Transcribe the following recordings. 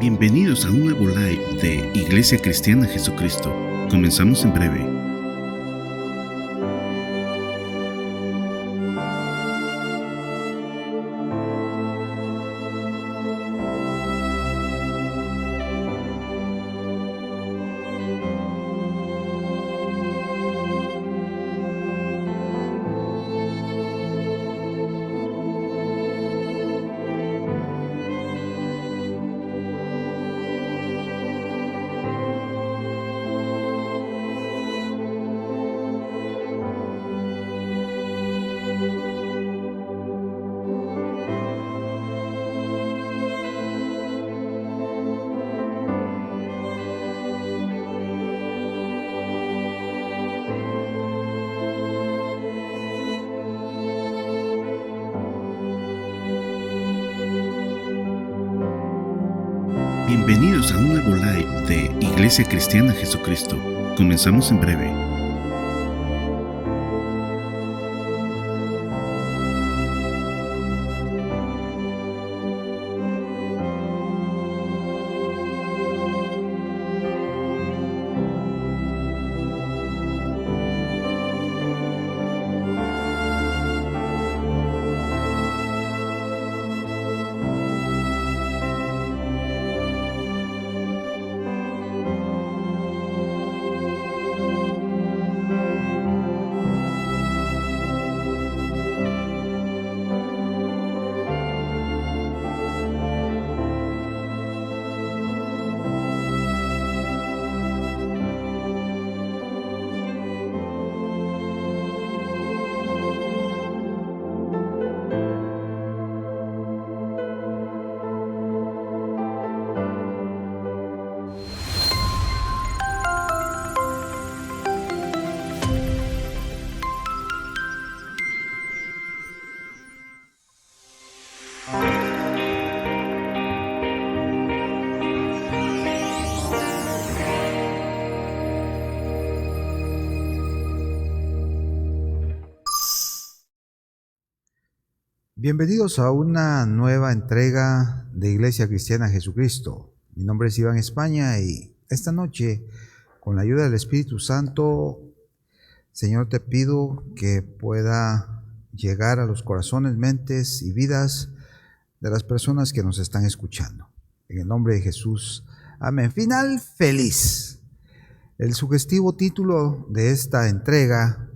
Bienvenidos a un nuevo live de Iglesia Cristiana Jesucristo. Comenzamos en breve. Bienvenidos a un nuevo live de Iglesia Cristiana Jesucristo. Comenzamos en breve. Bienvenidos a una nueva entrega de Iglesia Cristiana Jesucristo. Mi nombre es Iván España y esta noche, con la ayuda del Espíritu Santo, Señor, te pido que pueda llegar a los corazones, mentes y vidas de las personas que nos están escuchando. En el nombre de Jesús, amén. Final feliz. El sugestivo título de esta entrega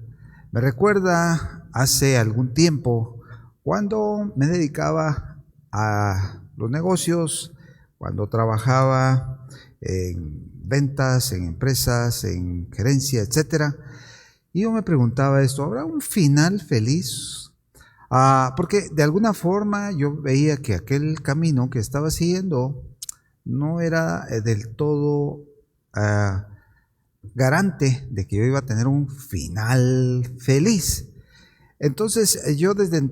me recuerda hace algún tiempo cuando me dedicaba a los negocios, cuando trabajaba en ventas, en empresas, en gerencia, etc. Y yo me preguntaba esto, ¿habrá un final feliz? Porque de alguna forma yo veía que aquel camino que estaba siguiendo no era del todo garante de que yo iba a tener un final feliz. Entonces yo desde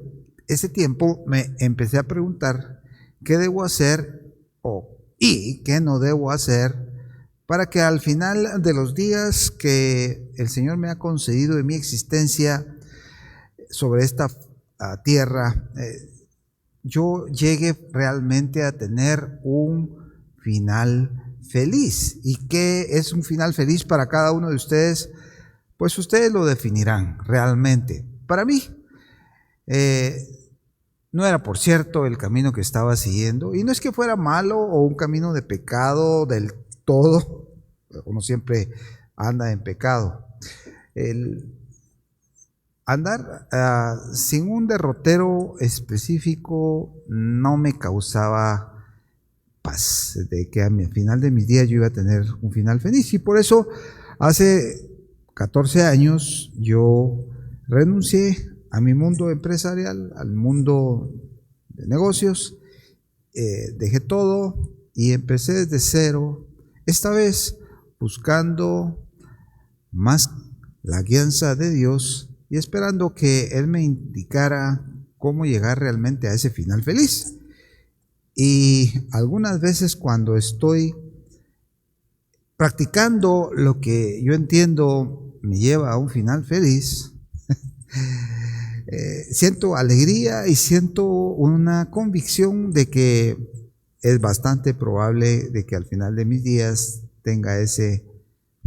ese tiempo me empecé a preguntar qué debo hacer y qué no debo hacer para que al final de los días que el Señor me ha concedido de mi existencia sobre esta tierra, yo llegue realmente a tener un final feliz. ¿Y qué es un final feliz para cada uno de ustedes? Pues ustedes lo definirán realmente. Para mí, no era, por cierto, el camino que estaba siguiendo, y no es que fuera malo o un camino de pecado del todo. Uno siempre anda en pecado. El andar sin un derrotero específico no me causaba paz, de que al final de mis días yo iba a tener un final feliz, y por eso hace 14 años yo renuncié a mi mundo empresarial, al mundo de negocios, dejé todo y empecé desde cero, esta vez buscando más la guianza de Dios y esperando que Él me indicara cómo llegar realmente a ese final feliz. Y algunas veces cuando estoy practicando lo que yo entiendo me lleva a un final feliz, siento alegría y siento una convicción de que es bastante probable de que al final de mis días tenga ese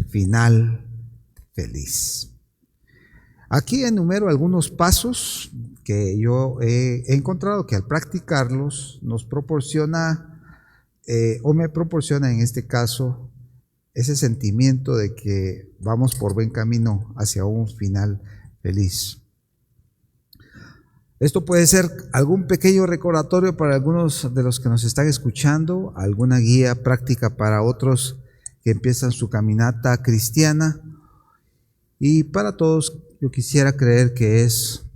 final feliz. Aquí enumero algunos pasos que yo he encontrado que al practicarlos nos proporciona me proporciona en este caso ese sentimiento de que vamos por buen camino hacia un final feliz. Esto puede ser algún pequeño recordatorio para algunos de los que nos están escuchando, alguna guía práctica para otros que empiezan su caminata cristiana, y para todos yo quisiera creer que es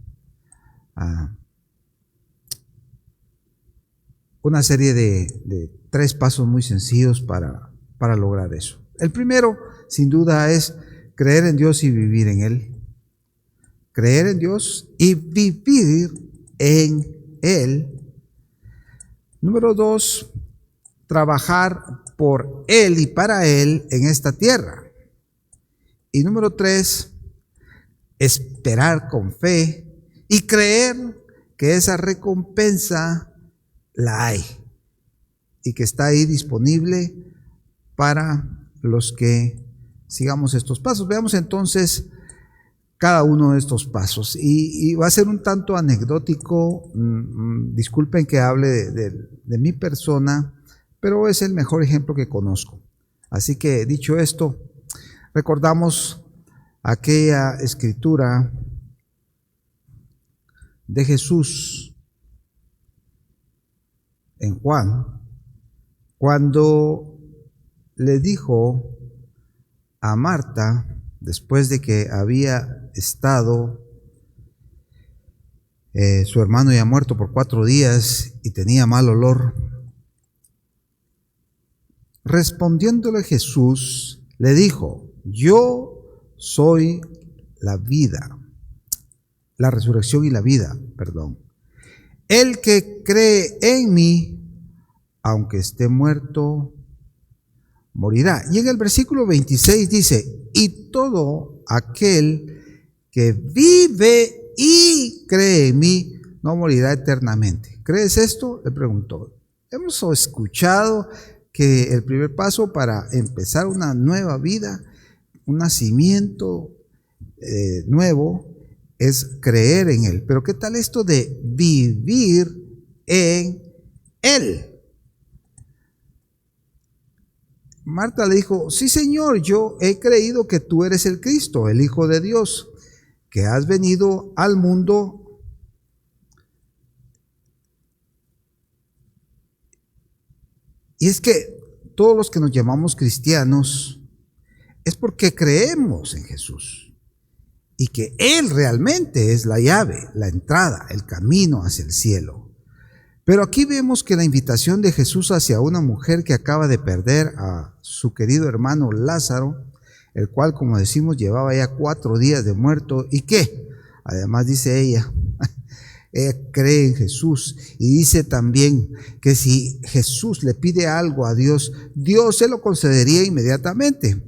una serie de 3 pasos muy sencillos para lograr eso. El primero, sin duda, es creer en Dios y vivir en Él. Creer en Dios y vivir en Él. Número 2, trabajar por Él y para Él en esta tierra. Y número 3, esperar con fe y creer que esa recompensa la hay y que está ahí disponible para los que sigamos estos pasos. Veamos entonces cada uno de estos pasos y va a ser un tanto anecdótico, disculpen que hable de mi persona, pero es el mejor ejemplo que conozco. Así que dicho esto, recordamos aquella escritura de Jesús en Juan, cuando le dijo a Marta, después de que había estado, su hermano ya muerto por 4 días y tenía mal olor, respondiéndole Jesús, le dijo: yo soy la vida, la resurrección y la vida, perdón. El que cree en mí, aunque esté muerto, morirá. Y en el versículo 26 dice: y todo aquel que vive y cree en mí, no morirá eternamente. ¿Crees esto?, le preguntó. Hemos escuchado que el primer paso para empezar una nueva vida, un nacimiento nuevo, es creer en Él. Pero ¿qué tal esto de vivir en Él? Marta le dijo: sí, Señor, yo he creído que tú eres el Cristo, el Hijo de Dios, que has venido al mundo. Y es que todos los que nos llamamos cristianos es porque creemos en Jesús y que Él realmente es la llave, la entrada, el camino hacia el cielo. Pero aquí vemos que la invitación de Jesús hacia una mujer que acaba de perder a su querido hermano Lázaro, el cual, como decimos, llevaba ya 4 días de muerto, y que además dice ella cree en Jesús, y dice también que si Jesús le pide algo a Dios, Dios se lo concedería inmediatamente.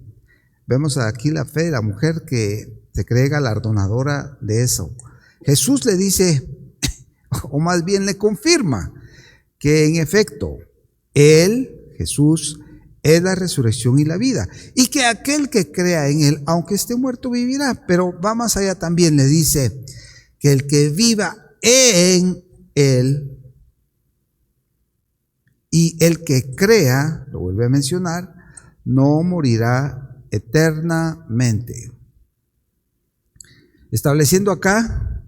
Vemos aquí la fe de la mujer que se cree galardonadora de eso. Jesús le dice, o más bien le confirma, que en efecto Él, Jesús, es la resurrección y la vida, y que aquel que crea en Él, aunque esté muerto, vivirá. Pero va más allá también, le dice que el que viva en Él y el que crea, lo vuelve a mencionar, no morirá eternamente. Estableciendo acá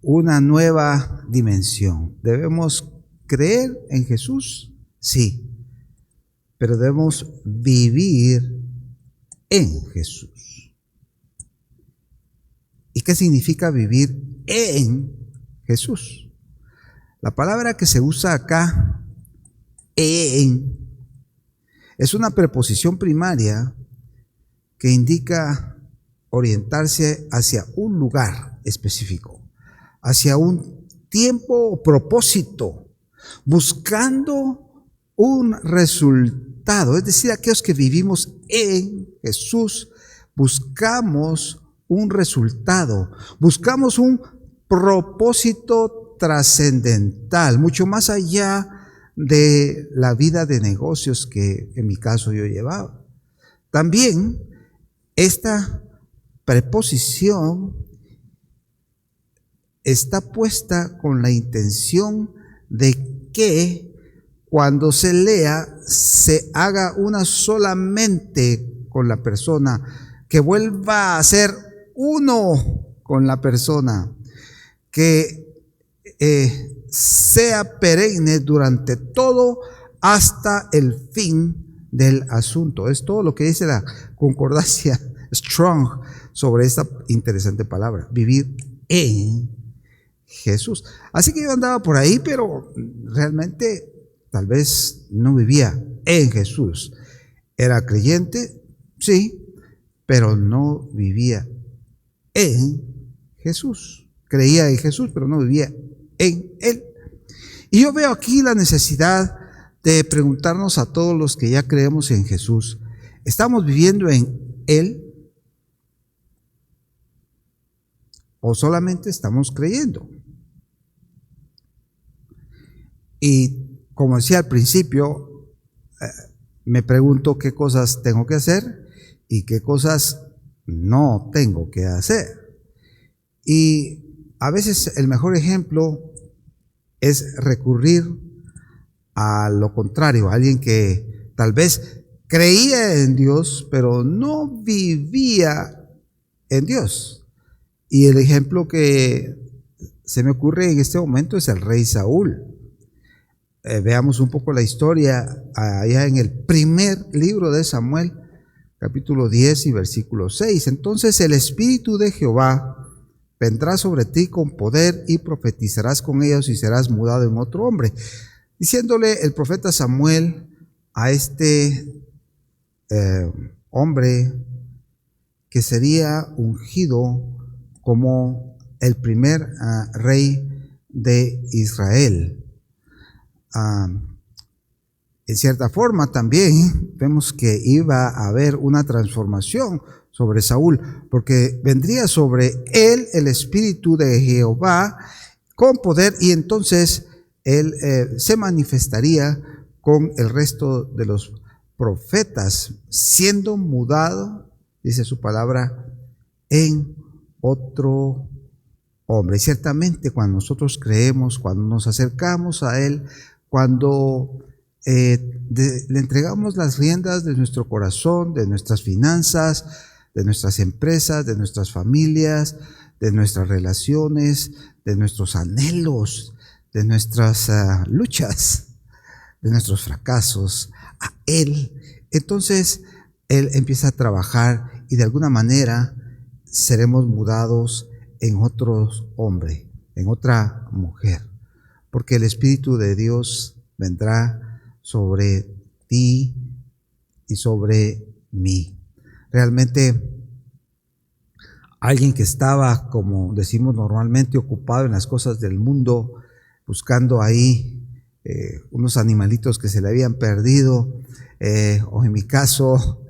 una nueva dimensión. ¿Debemos creer en Jesús? Sí, pero debemos vivir en Jesús. ¿Y qué significa vivir en Jesús? La palabra que se usa acá, en, es una preposición primaria que indica orientarse hacia un lugar específico, hacia un tiempo o propósito, buscando un resultado. Es decir, aquellos que vivimos en Jesús buscamos un resultado, buscamos un propósito trascendental, mucho más allá de la vida de negocios que en mi caso yo llevaba. También esta preposición está puesta con la intención de que cuando se lea se haga una solamente con la persona, que vuelva a ser uno con la persona, que sea perenne durante todo hasta el fin del asunto. Es todo lo que dice la concordancia Strong sobre esta interesante palabra, vivir en Jesús. Así que yo andaba por ahí, pero realmente tal vez no vivía en Jesús. Era creyente, sí, pero no vivía en Jesús. Creía en Jesús, pero no vivía en Él. Y yo veo aquí la necesidad de preguntarnos a todos los que ya creemos en Jesús, ¿estamos viviendo en Él? ¿O solamente estamos creyendo? Y como decía al principio, me pregunto qué cosas tengo que hacer y qué cosas no tengo que hacer. Y a veces el mejor ejemplo es recurrir a lo contrario, a alguien que tal vez creía en Dios, pero no vivía en Dios. Y el ejemplo que se me ocurre en este momento es el rey Saúl. Veamos un poco la historia allá en el primer libro de Samuel, capítulo 10 y versículo 6. Entonces el Espíritu de Jehová vendrá sobre ti con poder y profetizarás con ellos y serás mudado en otro hombre. Diciéndole el profeta Samuel a este hombre que sería ungido como el primer rey de Israel. En cierta forma también vemos que iba a haber una transformación sobre Saúl, porque vendría sobre él el Espíritu de Jehová con poder, y entonces él se manifestaría con el resto de los profetas, siendo mudado, dice su palabra, en otro hombre. Y ciertamente cuando nosotros creemos, cuando nos acercamos a Él, cuando le entregamos las riendas de nuestro corazón, de nuestras finanzas, de nuestras empresas, de nuestras familias, de nuestras relaciones, de nuestros anhelos, de nuestras luchas, de nuestros fracasos, a Él, entonces Él empieza a trabajar y de alguna manera seremos mudados en otro hombre, en otra mujer, porque el Espíritu de Dios vendrá sobre ti y sobre mí. Realmente alguien que estaba, como decimos normalmente, ocupado en las cosas del mundo, buscando ahí unos animalitos que se le habían perdido, o en mi caso,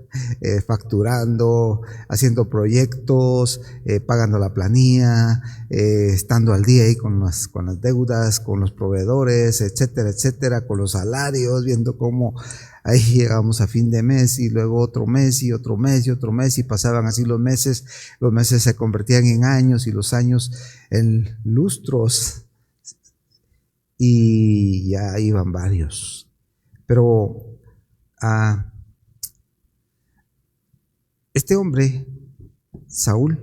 facturando, haciendo proyectos, pagando la planilla, estando al día ahí con las deudas, con los proveedores, etcétera, etcétera, con los salarios, viendo cómo ahí llegamos a fin de mes y luego otro mes y otro mes y otro mes, y pasaban así los meses se convertían en años y los años en lustros y ya iban varios. Pero este hombre, Saúl,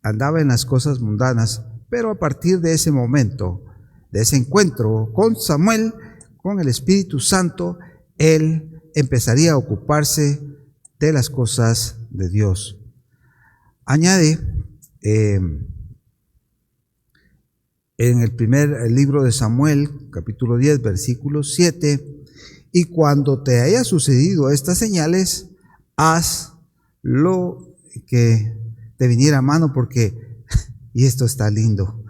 andaba en las cosas mundanas, pero a partir de ese momento, de ese encuentro con Samuel, con el Espíritu Santo, él empezaría a ocuparse de las cosas de Dios. Añade en el primer libro de Samuel, capítulo 10, versículo 7, y cuando te haya sucedido estas señales, haz lo que te viniera a mano, porque, y esto está lindo,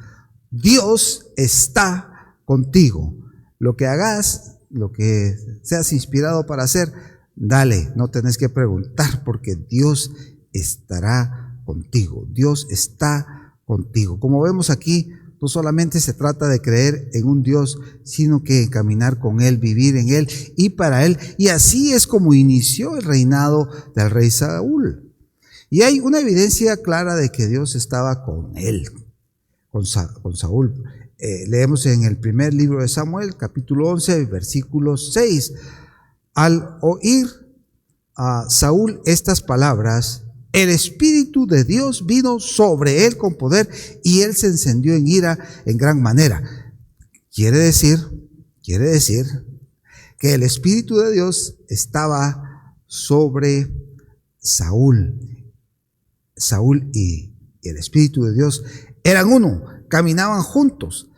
Dios está contigo. Lo que hagas, lo que seas inspirado para hacer, dale, no tenés que preguntar, porque Dios estará contigo. Dios está contigo. Como vemos aquí, no solamente se trata de creer en un Dios, sino que caminar con Él, vivir en Él y para Él. Y así es como inició el reinado del rey Saúl. Y hay una evidencia clara de que Dios estaba con él, con Saúl. Leemos en el primer libro de Samuel, capítulo 11, versículo 6. Al oír a Saúl estas palabras, el Espíritu de Dios vino sobre él con poder y él se encendió en ira en gran manera. Quiere decir que el Espíritu de Dios estaba sobre Saúl. Saúl y el Espíritu de Dios eran uno, caminaban juntos.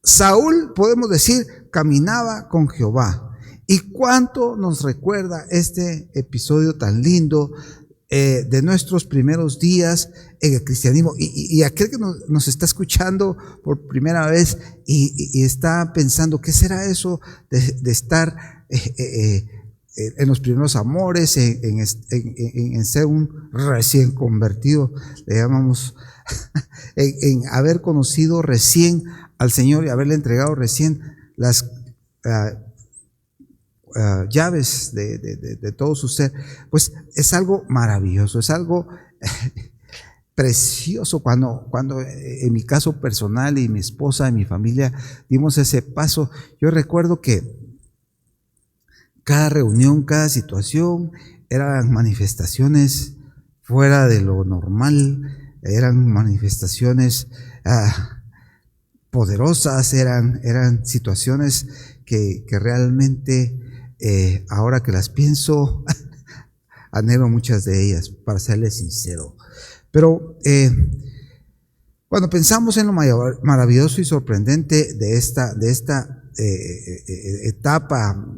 Saúl, podemos decir, caminaba con Jehová. ¿Y cuánto nos recuerda este episodio tan lindo de nuestros primeros días en el cristianismo? Y aquel que nos está escuchando por primera vez y está pensando, ¿qué será eso de estar en los primeros amores, en ser un recién convertido, le llamamos, en haber conocido recién al Señor y haberle entregado recién las llaves de todo su ser? Pues es algo maravilloso, es algo precioso cuando en mi caso personal y mi esposa y mi familia dimos ese paso. Yo recuerdo que cada reunión, cada situación eran manifestaciones fuera de lo normal, eran manifestaciones poderosas, eran situaciones que realmente ahora que las pienso anhelo muchas de ellas, para serles sincero. Pero cuando pensamos en lo maravilloso y sorprendente de esta etapa,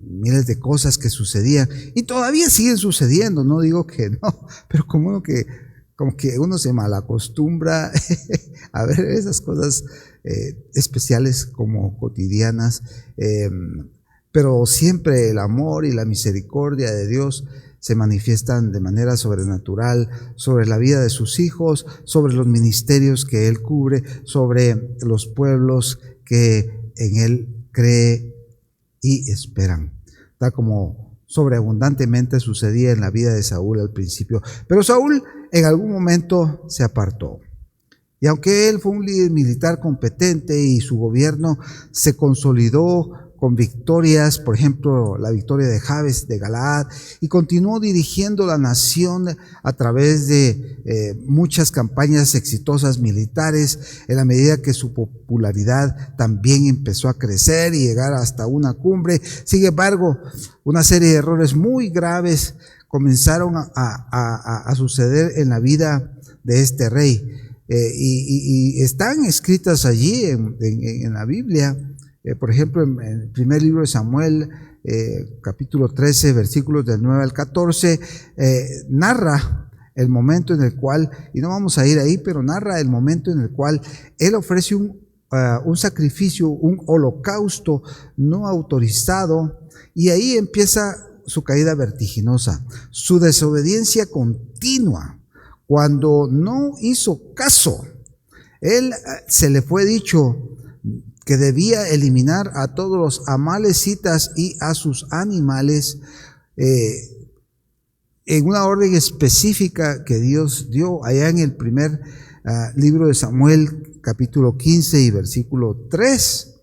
miles de cosas que sucedían y todavía siguen sucediendo, no digo que no, pero como que uno se malacostumbra a ver esas cosas especiales como cotidianas, pero siempre el amor y la misericordia de Dios se manifiestan de manera sobrenatural sobre la vida de sus hijos, sobre los ministerios que Él cubre, sobre los pueblos que en Él cree y esperan, tal como sobreabundantemente sucedía en la vida de Saúl al principio. Pero Saúl en algún momento se apartó. Y aunque él fue un líder militar competente y su gobierno se consolidó con victorias, por ejemplo, la victoria de Jabes de Galaad, y continuó dirigiendo la nación a través de muchas campañas exitosas militares, en la medida que su popularidad también empezó a crecer y llegar hasta una cumbre. Sin embargo, una serie de errores muy graves comenzaron a suceder en la vida de este rey, y están escritas allí en la Biblia. Por ejemplo, en el primer libro de Samuel, capítulo 13, versículos del 9 al 14, narra el momento en el cual, y no vamos a ir ahí, pero narra el momento en el cual él ofrece un sacrificio, un holocausto no autorizado, y ahí empieza su caída vertiginosa, su desobediencia continua, cuando no hizo caso. Él se le fue dicho que debía eliminar a todos los amalecitas y a sus animales en una orden específica que Dios dio allá en el primer libro de Samuel, capítulo 15 y versículo 3.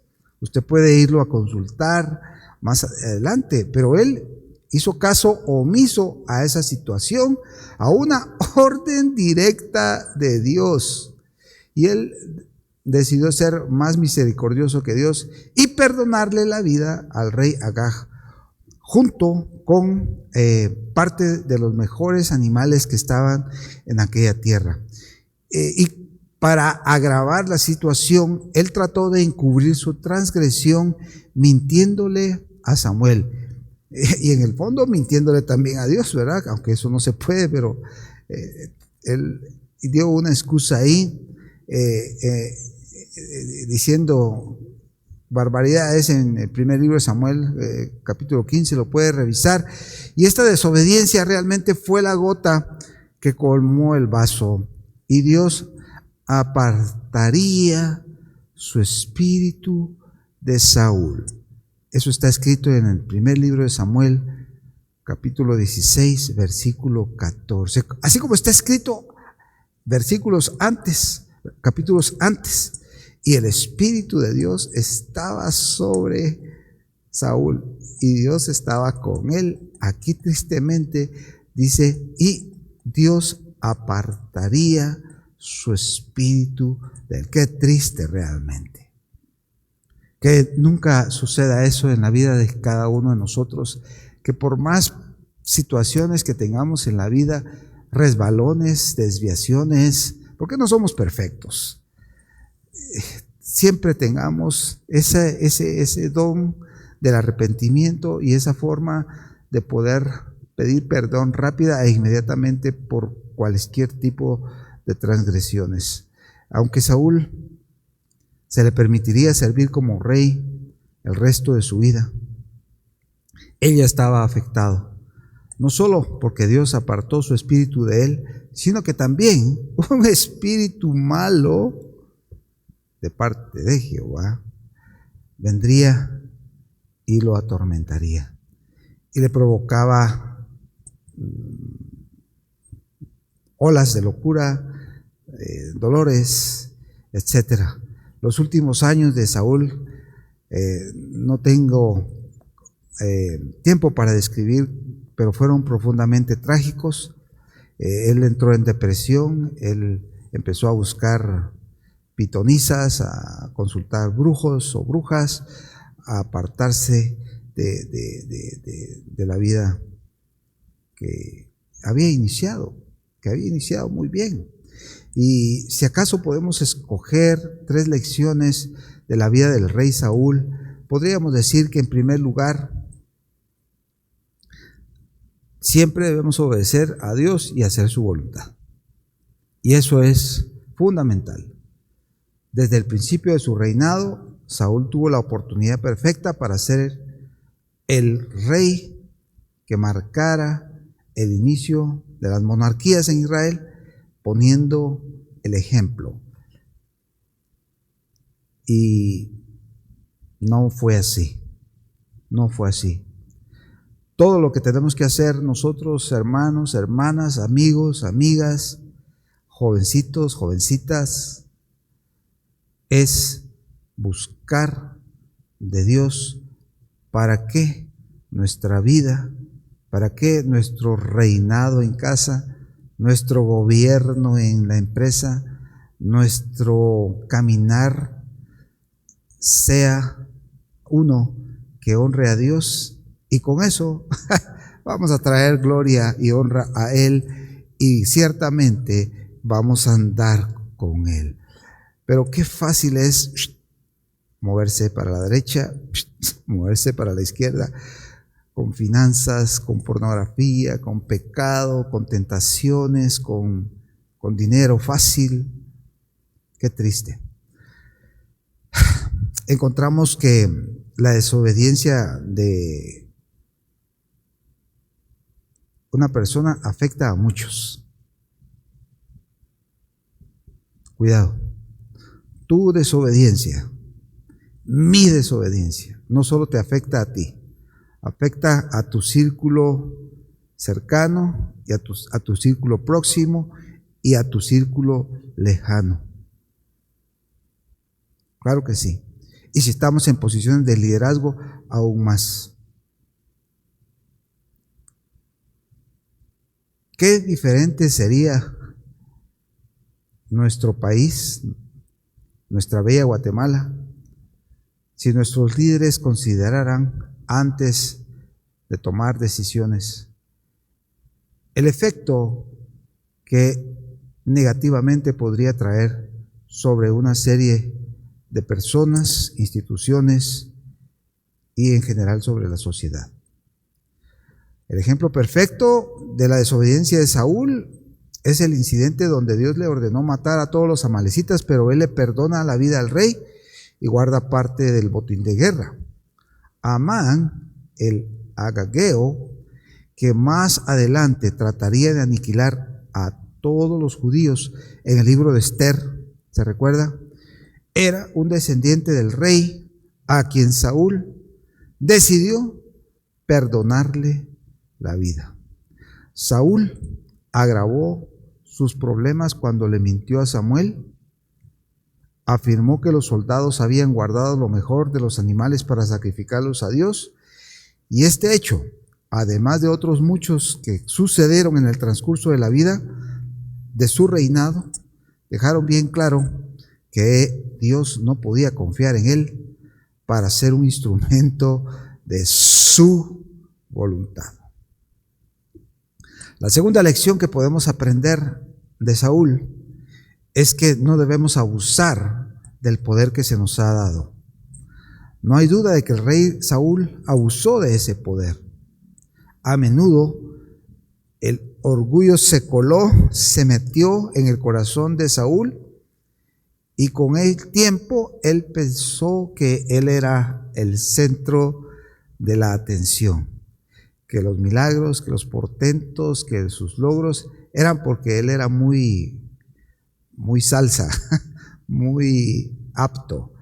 Usted puede irlo a consultar más adelante, pero él hizo caso omiso a esa situación, a una orden directa de Dios, y él decidió ser más misericordioso que Dios y perdonarle la vida al rey Agag, junto con parte de los mejores animales que estaban en aquella tierra. Y para agravar la situación, él trató de encubrir su transgresión mintiéndole a Samuel. Y en el fondo mintiéndole también a Dios, ¿verdad? Aunque eso no se puede, pero él dio una excusa ahí, diciendo barbaridades en el primer libro de Samuel, capítulo 15, lo puede revisar. Y esta desobediencia realmente fue la gota que colmó el vaso. Y Dios apartaría su espíritu de Saúl. Eso está escrito en el primer libro de Samuel, capítulo 16, versículo 14. Así como está escrito capítulos antes. Y el Espíritu de Dios estaba sobre Saúl y Dios estaba con él. Aquí tristemente dice, y Dios apartaría su espíritu de él. Qué triste realmente. Que nunca suceda eso en la vida de cada uno de nosotros, que por más situaciones que tengamos en la vida, resbalones, desviaciones, porque no somos perfectos, siempre tengamos ese don del arrepentimiento y esa forma de poder pedir perdón rápida e inmediatamente por cualquier tipo de transgresiones. Aunque Saúl se le permitiría servir como rey el resto de su vida, él ya estaba afectado, no solo porque Dios apartó su espíritu de él, sino que también un espíritu malo de parte de Jehová vendría y lo atormentaría y le provocaba olas de locura, dolores, etcétera. Los últimos años de Saúl no tengo tiempo para describir, pero fueron profundamente trágicos. Él entró en depresión, él empezó a buscar pitonisas, a consultar brujos o brujas, a apartarse de la vida que había iniciado muy bien. Y si acaso podemos escoger 3 lecciones de la vida del rey Saúl, podríamos decir que en primer lugar, siempre debemos obedecer a Dios y hacer su voluntad. Y eso es fundamental. Desde el principio de su reinado, Saúl tuvo la oportunidad perfecta para ser el rey que marcara el inicio de las monarquías en Israel, poniendo el ejemplo. Y no fue así. Todo lo que tenemos que hacer nosotros, hermanos, hermanas, amigos, amigas, jovencitos, jovencitas, es buscar de Dios para que nuestra vida, para que nuestro reinado en casa, nuestro gobierno en la empresa, nuestro caminar sea uno que honre a Dios, y con eso vamos a traer gloria y honra a Él y ciertamente vamos a andar con Él. Pero qué fácil es moverse para la derecha, moverse para la izquierda, con finanzas, con pornografía, con pecado, con tentaciones, con dinero fácil. Qué triste. Encontramos que la desobediencia de una persona afecta a muchos. Cuidado. Tu desobediencia, mi desobediencia, no solo te afecta a ti, afecta a tu círculo cercano y a tu círculo próximo y a tu círculo lejano. Claro que sí. Y si estamos en posiciones de liderazgo, aún más. Qué diferente sería nuestro país, nuestra bella Guatemala, si nuestros líderes consideraran antes de tomar decisiones el efecto que negativamente podría traer sobre una serie de personas, instituciones y en general sobre la sociedad. El ejemplo perfecto de la desobediencia de Saúl es el incidente donde Dios le ordenó matar a todos los amalecitas, pero él le perdona la vida al rey y guarda parte del botín de guerra. Amán, el agageo, que más adelante trataría de aniquilar a todos los judíos en el libro de Esther, ¿Se recuerda? Era un descendiente del rey a quien Saúl decidió perdonarle la vida. Saúl agravó sus problemas cuando le mintió a Samuel, afirmó que los soldados habían guardado lo mejor de los animales para sacrificarlos a Dios, y este hecho, además de otros muchos que sucedieron en el transcurso de la vida de su reinado, dejaron bien claro que Dios no podía confiar en él para ser un instrumento de su voluntad. La segunda lección que podemos aprender de Saúl es que no debemos abusar del poder que se nos ha dado. No hay duda de que el rey Saúl abusó de ese poder. A menudo el orgullo se coló, se metió en el corazón de Saúl, y con el tiempo él pensó que él era el centro de la atención, que los milagros, que los portentos, que sus logros eran porque él era muy salsa, muy apto.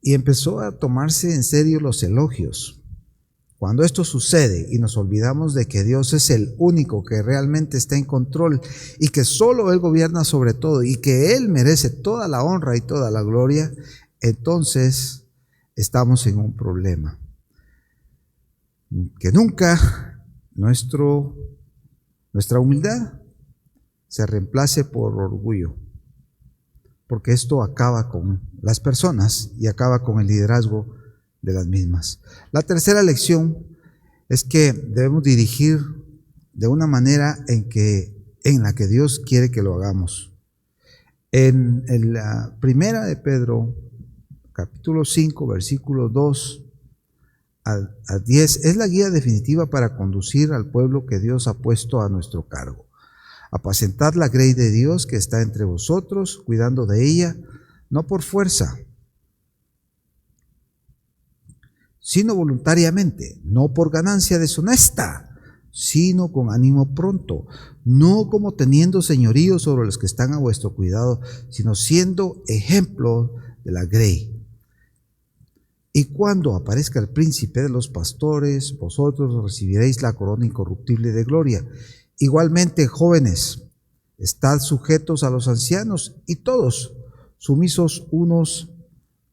Y empezó a tomarse en serio los elogios. Cuando esto sucede y nos olvidamos de que Dios es el único que realmente está en control y que solo Él gobierna sobre todo y que Él merece toda la honra y toda la gloria, entonces estamos en un problema. Que nunca nuestra humildad se reemplace por orgullo, porque esto acaba con las personas y acaba con el liderazgo de las mismas. La tercera lección es que debemos dirigir de una manera en la que Dios quiere que lo hagamos. En la primera de Pedro, capítulo 5, versículo 2 a 10, es la guía definitiva para conducir al pueblo que Dios ha puesto a nuestro cargo. Apacentad la grey de Dios que está entre vosotros, cuidando de ella, no por fuerza, sino voluntariamente, no por ganancia deshonesta, sino con ánimo pronto, no como teniendo señorío sobre los que están a vuestro cuidado, sino siendo ejemplo de la grey. Y cuando aparezca el príncipe de los pastores, vosotros recibiréis la corona incorruptible de gloria. Igualmente, jóvenes, estad sujetos a los ancianos y todos sumisos unos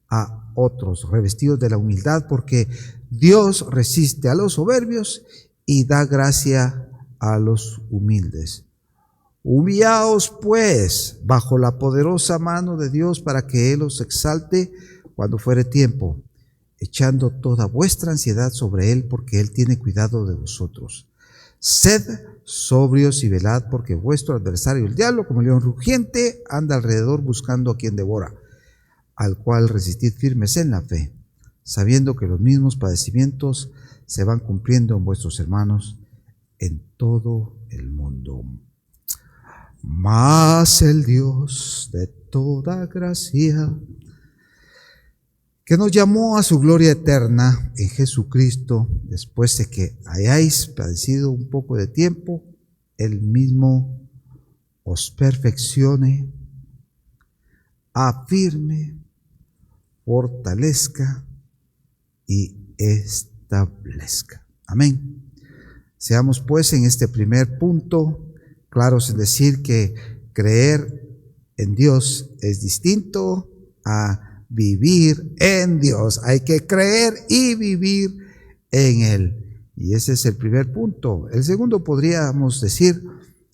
a otros, revestidos de la humildad, porque Dios resiste a los soberbios y da gracia a los humildes. Humillaos pues bajo la poderosa mano de Dios para que Él os exalte cuando fuere tiempo, echando toda vuestra ansiedad sobre Él, porque Él tiene cuidado de vosotros. Sed sobrios y velad, porque vuestro adversario el diablo, como león rugiente, anda alrededor buscando a quien devora, al cual resistid firmes en la fe, sabiendo que los mismos padecimientos se van cumpliendo en vuestros hermanos en todo el mundo. Mas el Dios de toda gracia, que nos llamó a su gloria eterna en Jesucristo, después de que hayáis padecido un poco de tiempo, Él mismo os perfeccione, afirme, fortalezca y establezca. Amén. Seamos pues en este primer punto claros en decir que creer en Dios es distinto a vivir en Dios. Hay que creer y vivir en Él. Y ese es el primer punto. El segundo podríamos decir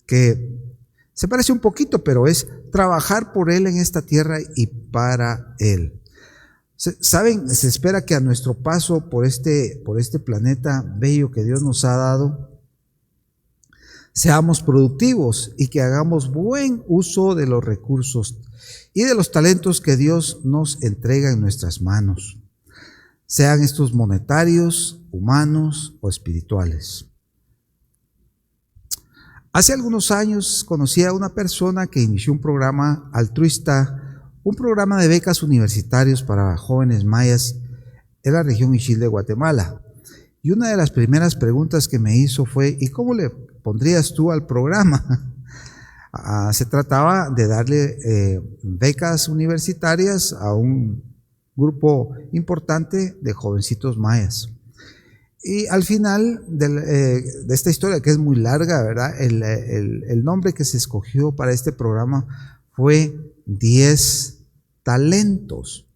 que se parece un poquito, pero es trabajar por Él en esta tierra y para Él. ¿Saben? Se espera que a nuestro paso por este planeta bello que Dios nos ha dado, seamos productivos y que hagamos buen uso de los recursos y de los talentos que Dios nos entrega en nuestras manos, sean estos monetarios, humanos o espirituales. Hace algunos años conocí a una persona que inició un programa altruista, un programa de becas universitarios para jóvenes mayas en la región Ixil de Guatemala. Y una de las primeras preguntas que me hizo fue: ¿y cómo le pondrías tú al programa? Se trataba de darle becas universitarias a un grupo importante de jovencitos mayas. Y al final de esta historia, que es muy larga, ¿verdad? El nombre que se escogió para este programa fue 10 talentos.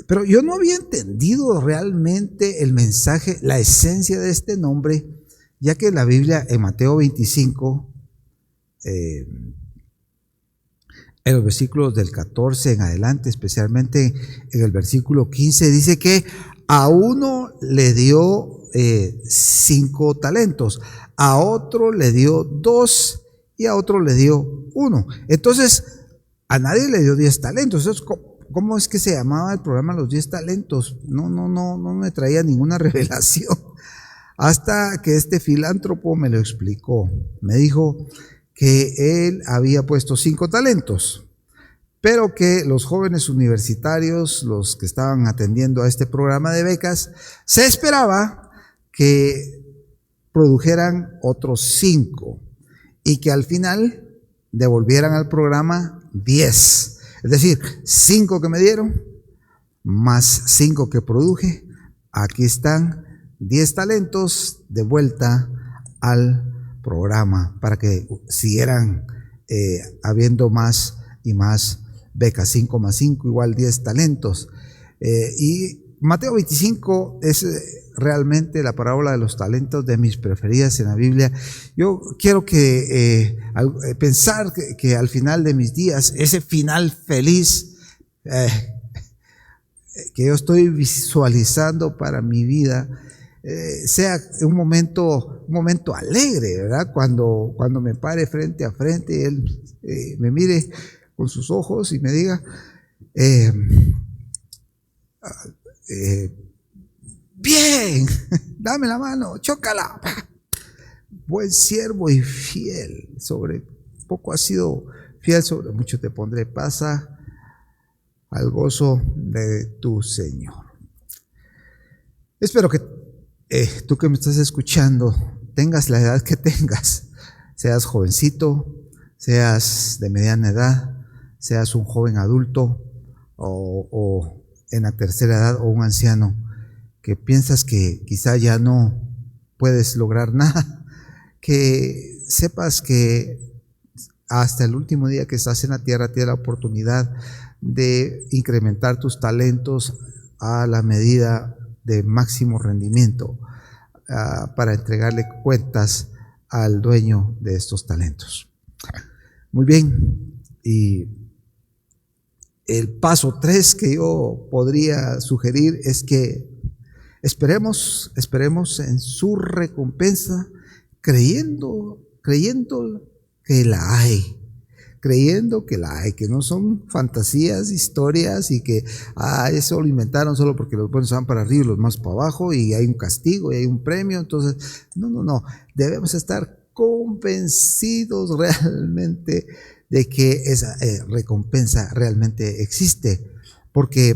Pero yo no había entendido realmente el mensaje, la esencia de este nombre, ya que la Biblia en Mateo 25, en los versículos del 14 en adelante, especialmente en el versículo 15, dice que a uno le dio 5 talentos, a otro le dio 2 y a otro le dio 1. Entonces, a nadie le dio 10 talentos. Entonces, ¿cómo es que se llamaba el programa Los 10 talentos? No me traía ninguna revelación. Hasta que este filántropo me lo explicó. Me dijo que él había puesto 5 talentos, pero que los jóvenes universitarios, los que estaban atendiendo a este programa de becas, se esperaba que produjeran otros 5 y que al final devolvieran al programa 10. Es decir, 5 que me dieron, más 5 que produje. Aquí están 10 talentos de vuelta al programa para que siguieran habiendo más y más becas. 5 más 5 igual 10 talentos. Y Mateo 25 es realmente la parábola de los talentos de mis preferidas en la Biblia. Yo quiero pensar que al final de mis días, ese final feliz que yo estoy visualizando para mi vida, sea un momento alegre, ¿verdad? Cuando me pare frente a frente, Él me mire con sus ojos y me diga, bien, dame la mano, chócala, buen siervo y fiel, sobre poco has sido fiel, sobre mucho te pondré, pasa al gozo de tu Señor. Espero que tú que me estás escuchando, tengas la edad que tengas, seas jovencito, seas de mediana edad, seas un joven adulto o en la tercera edad o un anciano, que piensas que quizá ya no puedes lograr nada, que sepas que hasta el último día que estás en la tierra tienes la oportunidad de incrementar tus talentos a la medida de máximo rendimiento para entregarle cuentas al dueño de estos talentos. Muy bien, y el paso 3 que yo podría sugerir es que esperemos en su recompensa, creyendo que la hay, que no son fantasías, historias y que eso lo inventaron solo porque los buenos van para arriba y los más para abajo y hay un castigo y hay un premio. Entonces, no, debemos estar convencidos realmente de que esa recompensa realmente existe, porque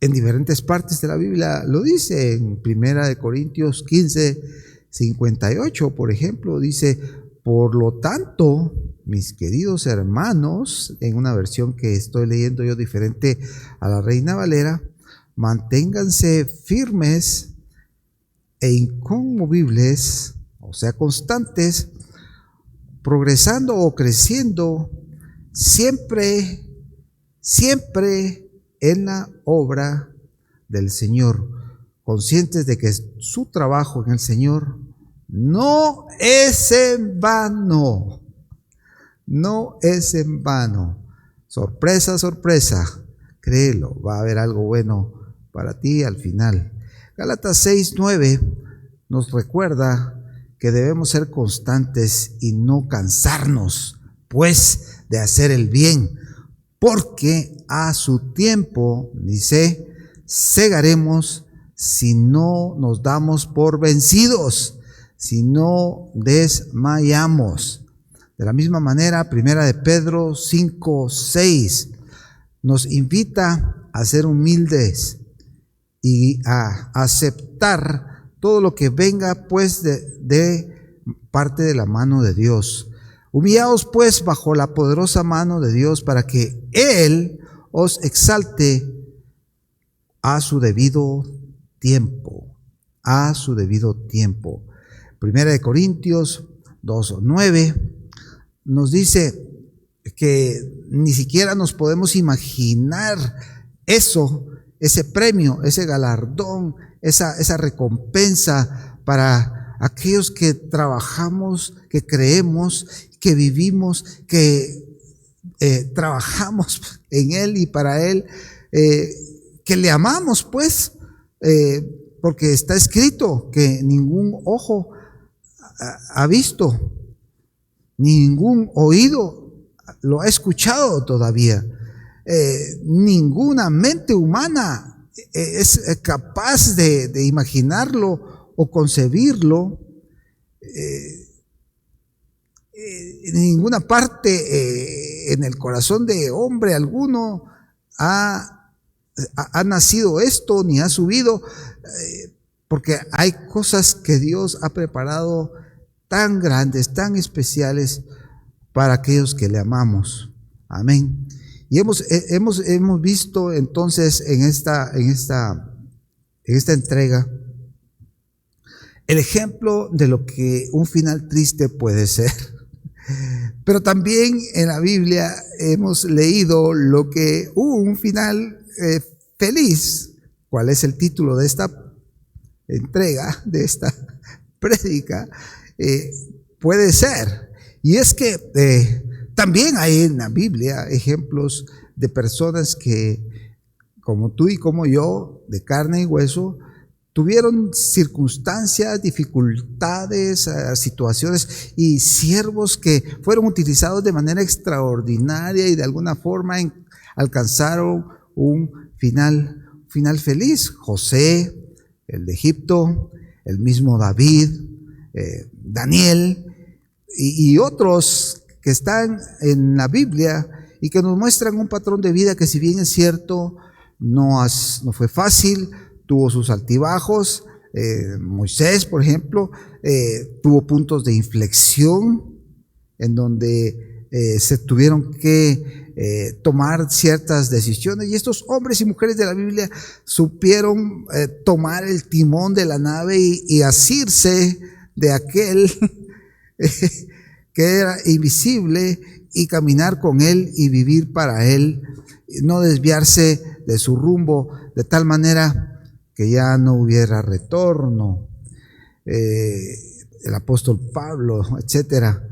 en diferentes partes de la Biblia lo dice. En 1 Corintios 15, 58, por ejemplo, dice: por lo tanto, mis queridos hermanos, en una versión que estoy leyendo yo diferente a la Reina Valera, manténganse firmes e inconmovibles, o sea, constantes, progresando o creciendo siempre en la obra del Señor, conscientes de que su trabajo en el Señor no es en vano. No es en vano. Sorpresa, sorpresa. Créelo, va a haber algo bueno para ti al final. Gálatas 6:9 nos recuerda que debemos ser constantes y no cansarnos, pues, de hacer el bien, porque a su tiempo, dice, segaremos si no nos damos por vencidos, si no desmayamos. De la misma manera, 1 de Pedro 5:6 nos invita a ser humildes y a aceptar todo lo que venga pues de parte de la mano de Dios. Humillaos pues bajo la poderosa mano de Dios para que Él os exalte a su debido tiempo. A su debido tiempo. Primera de Corintios 2:9 nos dice que ni siquiera nos podemos imaginar eso, ese premio, ese galardón, esa recompensa para aquellos que trabajamos, que creemos, que vivimos, que trabajamos en Él y para Él, que le amamos pues, porque está escrito que ningún ojo ha visto, ningún oído lo ha escuchado todavía, ninguna mente humana es capaz de imaginarlo o concebirlo. En ninguna parte en el corazón de hombre alguno ha nacido esto, ni ha subido, porque hay cosas que Dios ha preparado tan grandes, tan especiales para aquellos que le amamos. Amén. Y hemos visto entonces en esta entrega el ejemplo de lo que un final triste puede ser. Pero también en la Biblia hemos leído lo que un final feliz. ¿Cuál es el título de esta entrega, de esta prédica? Puede ser. Y es que también hay en la Biblia ejemplos de personas que, como tú y como yo, de carne y hueso, tuvieron circunstancias, dificultades, situaciones y siervos que fueron utilizados de manera extraordinaria y de alguna forma alcanzaron un final feliz. José, el de Egipto, el mismo David, Daniel y otros que están en la Biblia y que nos muestran un patrón de vida que, si bien es cierto, no fue fácil, tuvo sus altibajos. Moisés, por ejemplo, tuvo puntos de inflexión en donde se tuvieron que tomar ciertas decisiones, y estos hombres y mujeres de la Biblia supieron tomar el timón de la nave y asirse de aquel que era invisible y caminar con Él y vivir para Él, no desviarse de su rumbo de tal manera que ya no hubiera retorno. El apóstol Pablo, etcétera.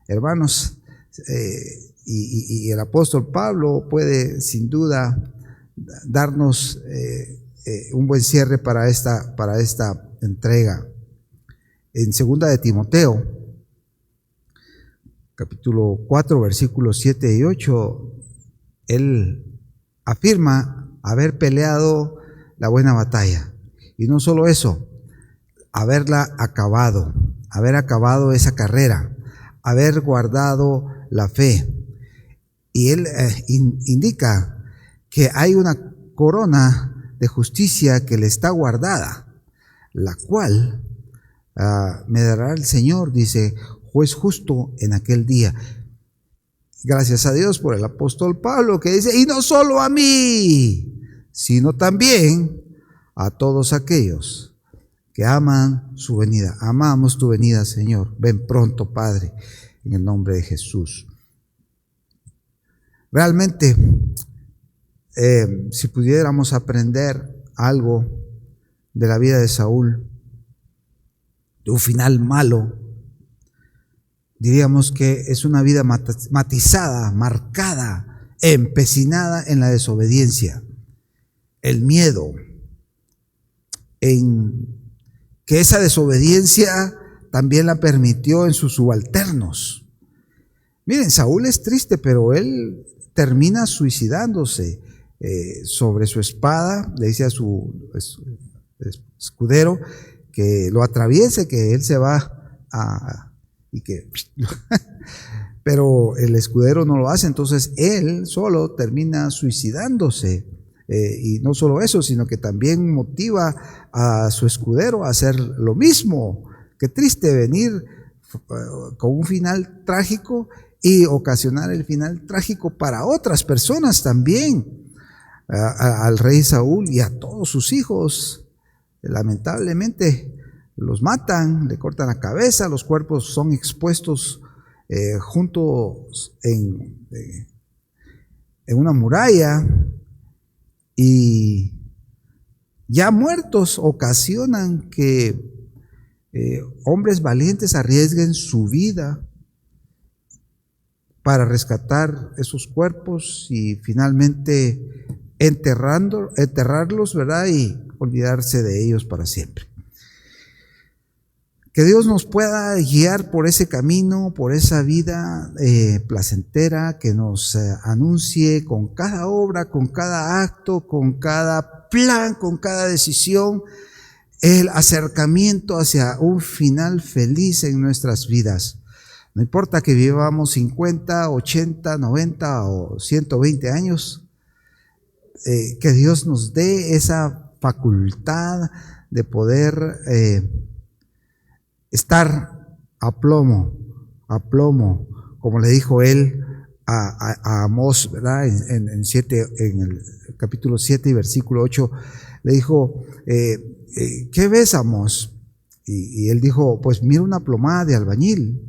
Hermanos, y el apóstol Pablo puede sin duda darnos un buen cierre para esta entrega. En 2 de Timoteo, capítulo 4, versículos 7 y 8, él afirma haber peleado la buena batalla. Y no solo eso, haber acabado esa carrera, haber guardado la fe. Y él indica que hay una corona de justicia que le está guardada, la cual me dará el Señor, dice, juez justo en aquel día. Gracias a Dios por el apóstol Pablo, que dice, y no solo a mí, sino también a todos aquellos que aman su venida. Amamos tu venida, Señor. Ven pronto, Padre, en el nombre de Jesús. Realmente, si pudiéramos aprender algo de la vida de Saúl, de un final malo, diríamos que es una vida matizada, marcada, empecinada en la desobediencia, el miedo, en que esa desobediencia también la permitió en sus subalternos. Miren, Saúl es triste, pero él termina suicidándose. Sobre su espada le dice a su escudero que lo atraviese, que él se va pero el escudero no lo hace, entonces él solo termina suicidándose. Y no solo eso, sino que también motiva a su escudero a hacer lo mismo. Qué triste venir con un final trágico y ocasionar el final trágico para otras personas también, al rey Saúl y a todos sus hijos. Lamentablemente los matan, le cortan la cabeza, los cuerpos son expuestos juntos en una muralla, y ya muertos ocasionan que hombres valientes arriesguen su vida para rescatar esos cuerpos y finalmente enterrarlos, ¿verdad? Y olvidarse de ellos para siempre. Que Dios nos pueda guiar por ese camino, por esa vida placentera, que nos anuncie con cada obra, con cada acto, con cada plan, con cada decisión, el acercamiento hacia un final feliz en nuestras vidas. No importa que vivamos 50, 80, 90 o 120 años, que Dios nos dé esa facultad de poder estar a plomo, como le dijo él a Amós, ¿verdad? En el capítulo 7 y versículo 8, le dijo, ¿qué ves, Amós? Y él dijo, pues mira una plomada de albañil.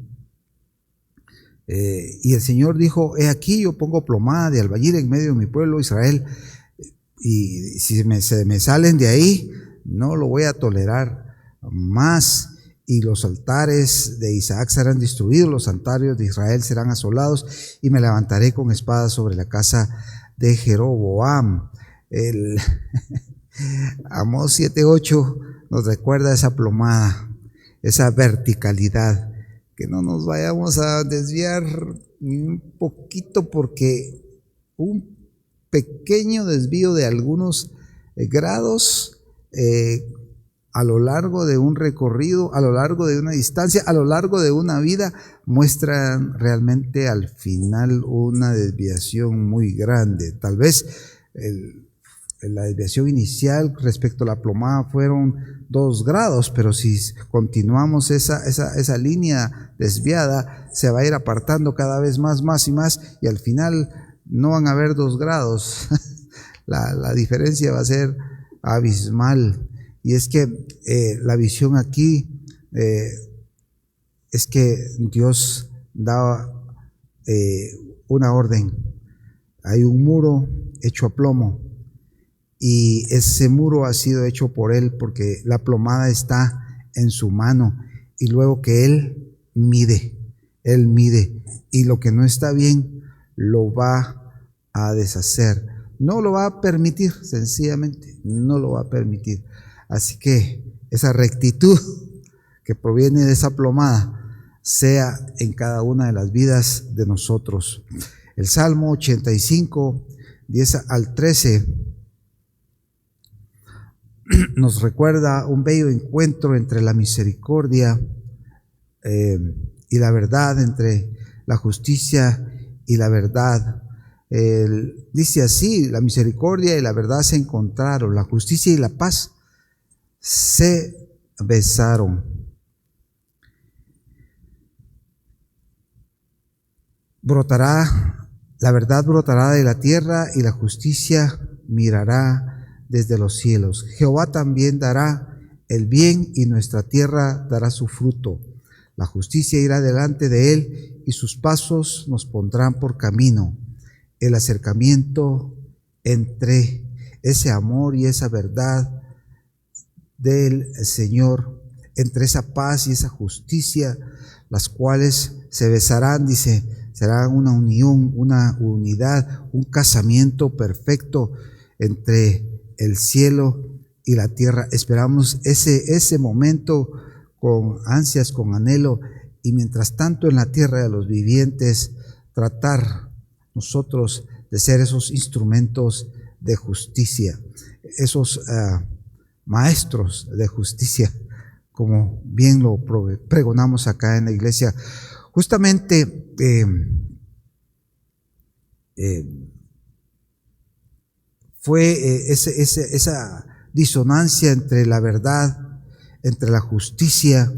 Y el Señor dijo, he aquí yo pongo plomada de albañil en medio de mi pueblo Israel, y si se me salen de ahí, no lo voy a tolerar más. Y los altares de Isaac serán destruidos, los santuarios de Israel serán asolados, y me levantaré con espada sobre la casa de Jeroboam. Amós 7:8 nos recuerda esa plomada, esa verticalidad, que no nos vayamos a desviar ni un poquito, porque un pequeño desvío de algunos grados a lo largo de un recorrido, a lo largo de una distancia, a lo largo de una vida, muestran realmente al final una desviación muy grande. Tal vez la desviación inicial respecto a la plomada fueron 2 grados, pero si continuamos esa línea desviada, se va a ir apartando cada vez más y más, y al final no van a haber 2 grados. La diferencia va a ser abismal. Y es que la visión aquí es que Dios da una orden. Hay un muro hecho a plomo, y ese muro ha sido hecho por Él, porque la plomada está en su mano, y luego que Él mide, y lo que no está bien lo va a deshacer. No lo va a permitir, sencillamente, no lo va a permitir. Así que esa rectitud que proviene de esa plomada sea en cada una de las vidas de nosotros. El Salmo 85, 10 al 13, nos recuerda un bello encuentro entre la misericordia y la verdad, entre la justicia y la verdad. Dice así: la misericordia y la verdad se encontraron, la justicia y la paz se besaron. La verdad brotará de la tierra, y la justicia mirará desde los cielos. Jehová también dará el bien, y nuestra tierra dará su fruto. La justicia irá delante de él, y sus pasos nos pondrán por camino. El acercamiento entre ese amor y esa verdad del Señor, entre esa paz y esa justicia, las cuales se besarán, dice, será una unión, una unidad, un casamiento perfecto entre el cielo y la tierra. Esperamos ese momento con ansias, con anhelo, y mientras tanto en la tierra de los vivientes, tratar nosotros de ser esos instrumentos de justicia, esos maestros de justicia, como bien lo pregonamos acá en la iglesia. Justamente fue esa disonancia entre la verdad, entre la justicia,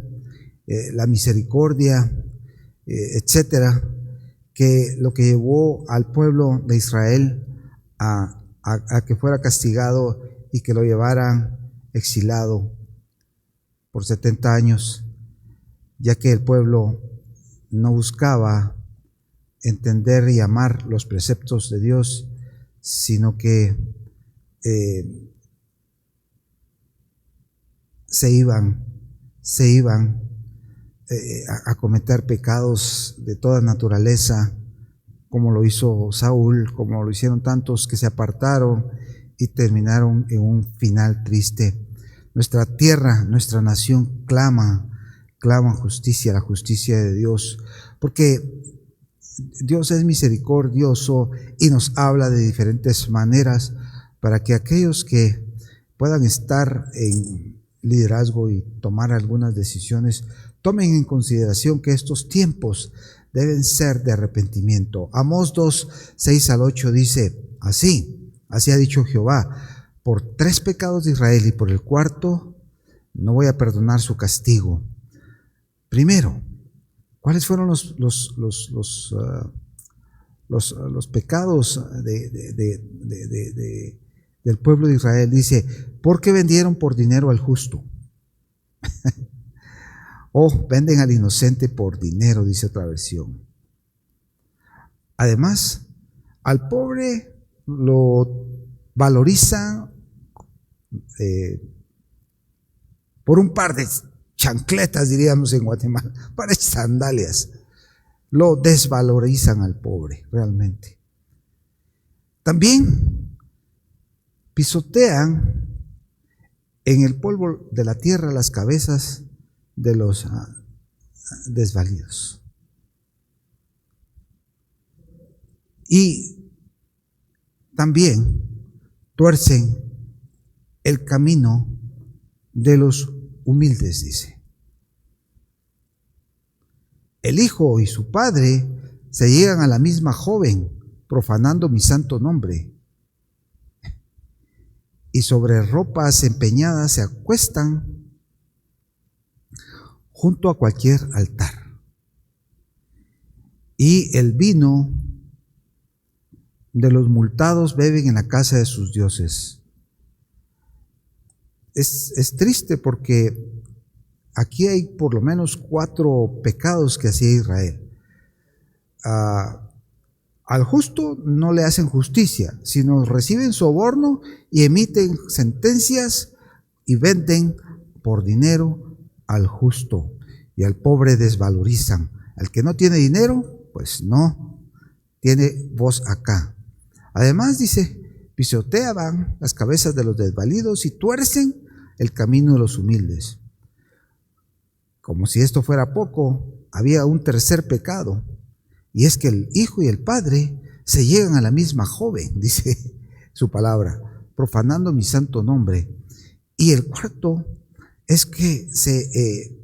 la misericordia, etcétera, que lo que llevó al pueblo de Israel a que fuera castigado y que lo llevaran exilado por 70 años, ya que el pueblo no buscaba entender y amar los preceptos de Dios, sino que se iban a cometer pecados de toda naturaleza, como lo hizo Saúl, como lo hicieron tantos que se apartaron y terminaron en un final triste. Nuestra tierra, nuestra nación clama justicia, la justicia de Dios, porque Dios es misericordioso y nos habla de diferentes maneras para que aquellos que puedan estar en liderazgo y tomar algunas decisiones tomen en consideración que estos tiempos deben ser de arrepentimiento. Amós 2, 6 al 8 dice, así ha dicho Jehová, por 3 pecados de Israel y por el 4º no voy a perdonar su castigo. Primero, ¿cuáles fueron los pecados del pueblo de Israel? Dice, porque vendieron por dinero al justo. O venden al inocente por dinero, dice otra versión. Además, al pobre lo valorizan por un par de chancletas, diríamos en Guatemala, para sandalias. Lo desvalorizan al pobre, realmente. También pisotean en el polvo de la tierra las cabezas de los desvalidos. Y también tuercen el camino de los humildes, dice. El hijo y su padre se llegan a la misma joven, profanando mi santo nombre. Y sobre ropas empeñadas se acuestan junto a cualquier altar. Y el vino de los multados beben en la casa de sus dioses. Es triste porque aquí hay por lo menos 4 pecados que hacía Israel. Al justo no le hacen justicia, sino reciben soborno y emiten sentencias y venden por dinero al justo, y al pobre desvalorizan. Al que no tiene dinero, pues no tiene voz acá. Además dice, pisoteaban las cabezas de los desvalidos y tuercen el camino de los humildes. Como si esto fuera poco, había un tercer pecado, y es que el hijo y el padre se llegan a la misma joven, dice su palabra, profanando mi santo nombre. Y el cuarto es que se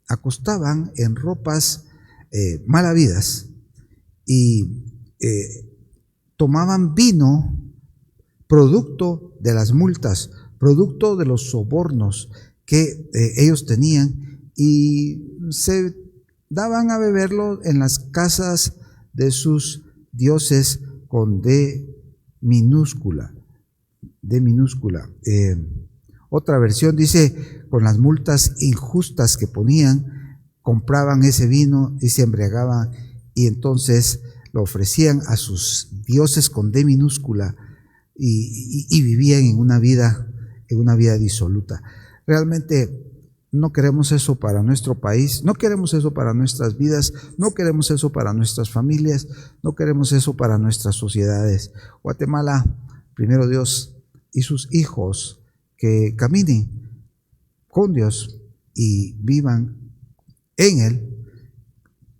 acostaban en ropas mal habidas y tomaban vino, producto de las multas, producto de los sobornos que ellos tenían, y se daban a beberlo en las casas de sus dioses con D minúscula. Otra versión dice, con las multas injustas que ponían, compraban ese vino y se embriagaban, y entonces lo ofrecían a sus dioses con D minúscula y vivían en una vida disoluta. Realmente no queremos eso para nuestro país, no queremos eso para nuestras vidas, no queremos eso para nuestras familias, no queremos eso para nuestras sociedades. Guatemala, primero Dios y sus hijos que caminen con Dios y vivan en Él,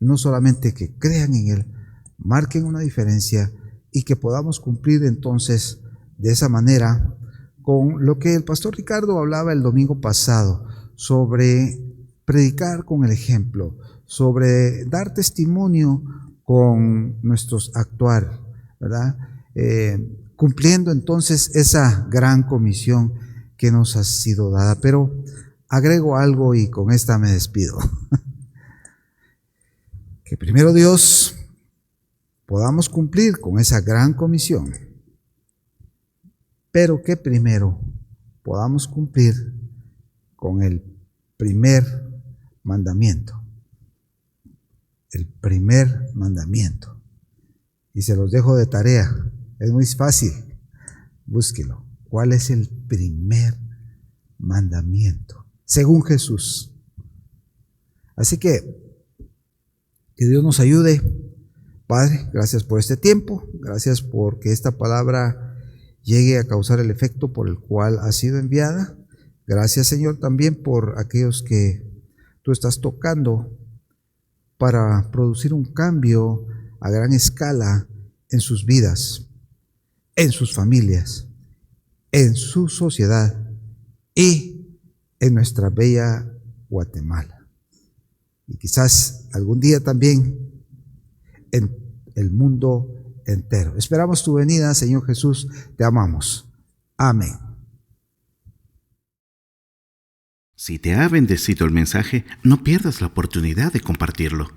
no solamente que crean en Él, marquen una diferencia y que podamos cumplir entonces de esa manera con lo que el pastor Ricardo hablaba el domingo pasado, sobre predicar con el ejemplo, sobre dar testimonio con nuestros actuar, ¿verdad? Cumpliendo entonces esa gran comisión que nos ha sido dada. Pero agrego algo y con esta me despido. Que primero Dios podamos cumplir con esa gran comisión, pero que primero podamos cumplir con el primer mandamiento. El primer mandamiento. Y se los dejo de tarea. Es muy fácil. Búsquelo. ¿Cuál es el primer mandamiento? Según Jesús. Así que Dios nos ayude. Padre, gracias por este tiempo. Gracias porque esta palabra llegue a causar el efecto por el cual ha sido enviada. Gracias, Señor, también por aquellos que tú estás tocando para producir un cambio a gran escala en sus vidas, en sus familias, en su sociedad y en nuestra bella Guatemala. Y quizás algún día también en el mundo entero. Esperamos tu venida, Señor Jesús. Te amamos. Amén. Si te ha bendecido el mensaje, no pierdas la oportunidad de compartirlo.